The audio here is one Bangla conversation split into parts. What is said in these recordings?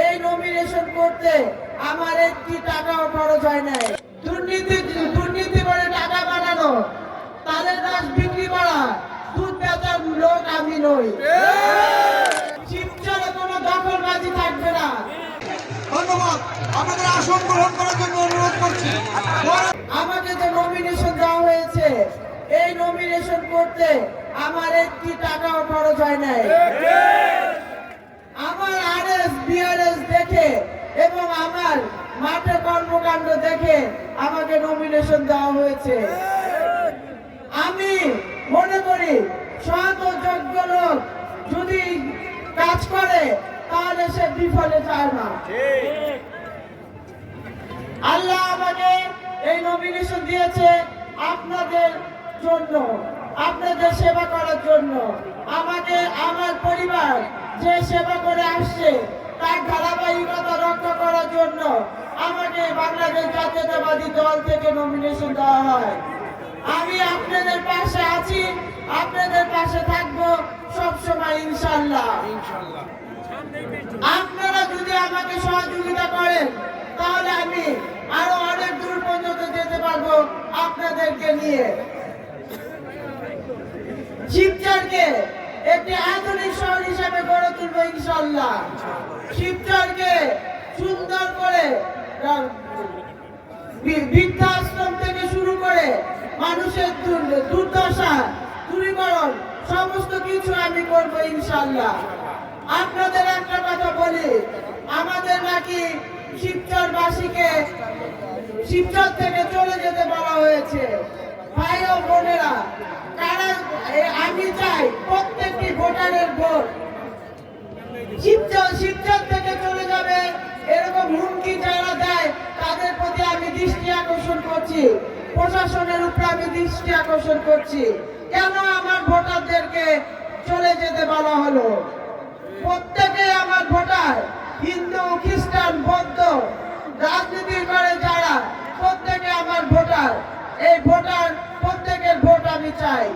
এই নমিনেশন করতে আমার একটি টাকাও খরচ হয় নাই। দুর্নীতি করে টাকা বানানো, তাদের রস বিক্রি করা, দুধ বেচার লোক আমি নই। শিবচরে কোনো দখলবাজি থাকবে না। ধন্যবাদ। আমাদের আসন গ্রহণ করার জন্য অনুরোধ করছি। আমাকে যে নমিনেশন দেওয়া হয়েছে, এই নমিনেশন করতে আমার একটি টাকাও খরচ হয় নাই। আমার আরএস বিআরএস দেখে এবং আমার মাঠে কর্মকাণ্ড দেখে আমাকে নমিনেশন দেওয়া হয়েছে। আমি মনে করি সৎ ও যোগ্য লোক যদি কাজ করে তাহলে সে বিফলে যায় না। আল্লাহ আমাকে এই নমিনেশন দিয়েছে আপনাদের জন্য, আপনাদের সেবা করার জন্য। আমাকে আমার পরিবার যে সেবা করে আসছে তার ধারাবাহিকতা রক্ষা করার জন্য আমাকে বাংলাদেশ জাতীয়তাবাদী দল থেকে নমিনেশন দেওয়া হয়। আমি আপনাদের পাশে আছি, আপনাদের পাশে থাকবো সবসময় ইনশাআল্লাহ। আপনারা যদি আমাকে সহযোগিতা করেন তাহলে আমি আরো অনেক দূর পর্যন্ত যেতে পারবো আপনাদেরকে নিয়ে। শিবচরকে একটি আধুনিক শহর হিসাবে গড়ে তুলবো ইনশাআল্লাহ। শিবচরকে সুন্দর করে বৃদ্ধাশ্রম থেকে শুরু করে মানুষের দুর্দশা দূরীকরণ সমস্ত কিছু আমি করবো ইনশাআল্লাহ। আপনাদের একটা কথা বলি, আমাদের নাকি শিবচরবাসীকে শিবচর থেকে চলে যেতে বলা হয়েছে। ভাই ও বোনেরা, আমি চাই প্রত্যেকটি ভোটারের ভোট শিবচর থেকে চলে যাবে এরকম হুমকি যারা দেয় তাদের প্রতি আমি দৃষ্টি আকর্ষণ করছি, প্রশাসনের উপর আমি দৃষ্টি আকর্ষণ করছি। কেন আমার ভোটারদেরকে চলে যেতে বলা হলো? প্রত্যেকে আমার ভোটার, হিন্দু, খ্রিস্টান, বৌদ্ধ, রাজনীতি করে যারা, প্রত্যেকে আমার ভোটার। এই ভোটার প্রত্যেকের ভোট আমি চাই।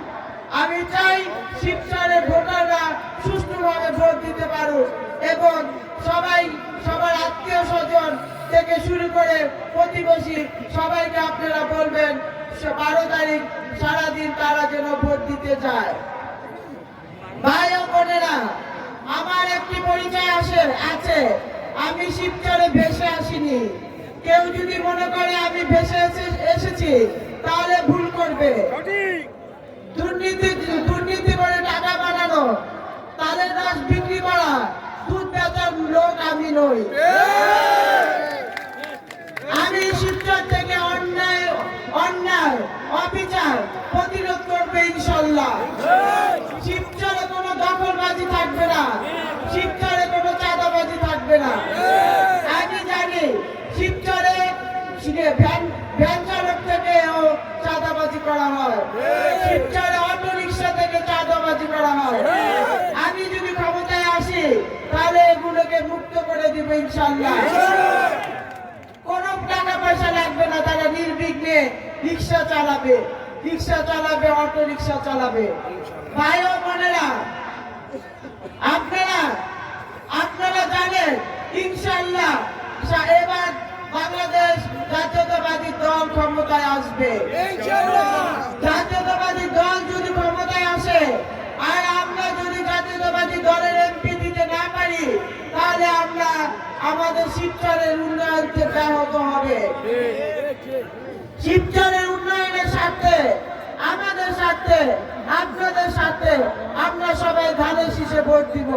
আমি চাই শিবচরের ভোটাররা সুষ্ঠুভাবে ভোট দিতে পারুক এবং সবার আত্মীয় স্বজন থেকে শুরু করে প্রতিবেশী সবাইকে আপনারা বলবেন 12 তারিখ সারাদিন তারা যেন ভোট দিতে যায়। ভাই ও বোনেরা, আমার একটি পরিচয় আছে, আমি শিবচরে ভেসে আসিনি। কেউ যদি মনে করে আমি ভেসে এসেছি তাহলে ভুল করবে। দুর্নীতি করে টাকা বানানো, তাদের রস বিক্রি করা, দুধ বেচার লোক আমি নই। আমি শিবচর থেকে অন্যায় অবিচার প্রতিরোধ করবে ইনশাআল্লাহ। শিবচরে কোনো দখলবাজি থাকবে না, শিবচরে কোনো চাঁদাবাজি থাকবে না। আমি জানি শিবচরে ভ্যান চালক থেকেও চাঁদাবাজি করা হয়, শিবচরে অটো রিক্সা থেকে চাঁদাবাজি করা হয়। আমি যদি ক্ষমতায় আসি তাহলে এগুলোকে মুক্ত করে দিব ইনশাআল্লাহ। কোনো টাকা পয়সা লাগবে না, তারা নির্বিঘ্নে রিক্সা চালাবে, অটো রিক্সা চালাবে। ভাই ও বোনেরা, আপনারা জানেন ইনশাআল্লাহ এবার বাংলাদেশ জাতীয়তাবাদী দল ক্ষমতায় আসবে। জাতীয়তাবাদী দল যদি ক্ষমতায় আসে আর আমরা যদি জাতীয়তাবাদী দলের এমপি দিতে না পারি তাহলে আমরা আমাদের শিবচরের উন্নয়নকে ব্যাহত হবে। শিবচরের উন্নয়নের স্বার্থে, আমাদের স্বার্থে, আপনাদের স্বার্থে আমরা সবাই ধানের শীষে ভোট দিব।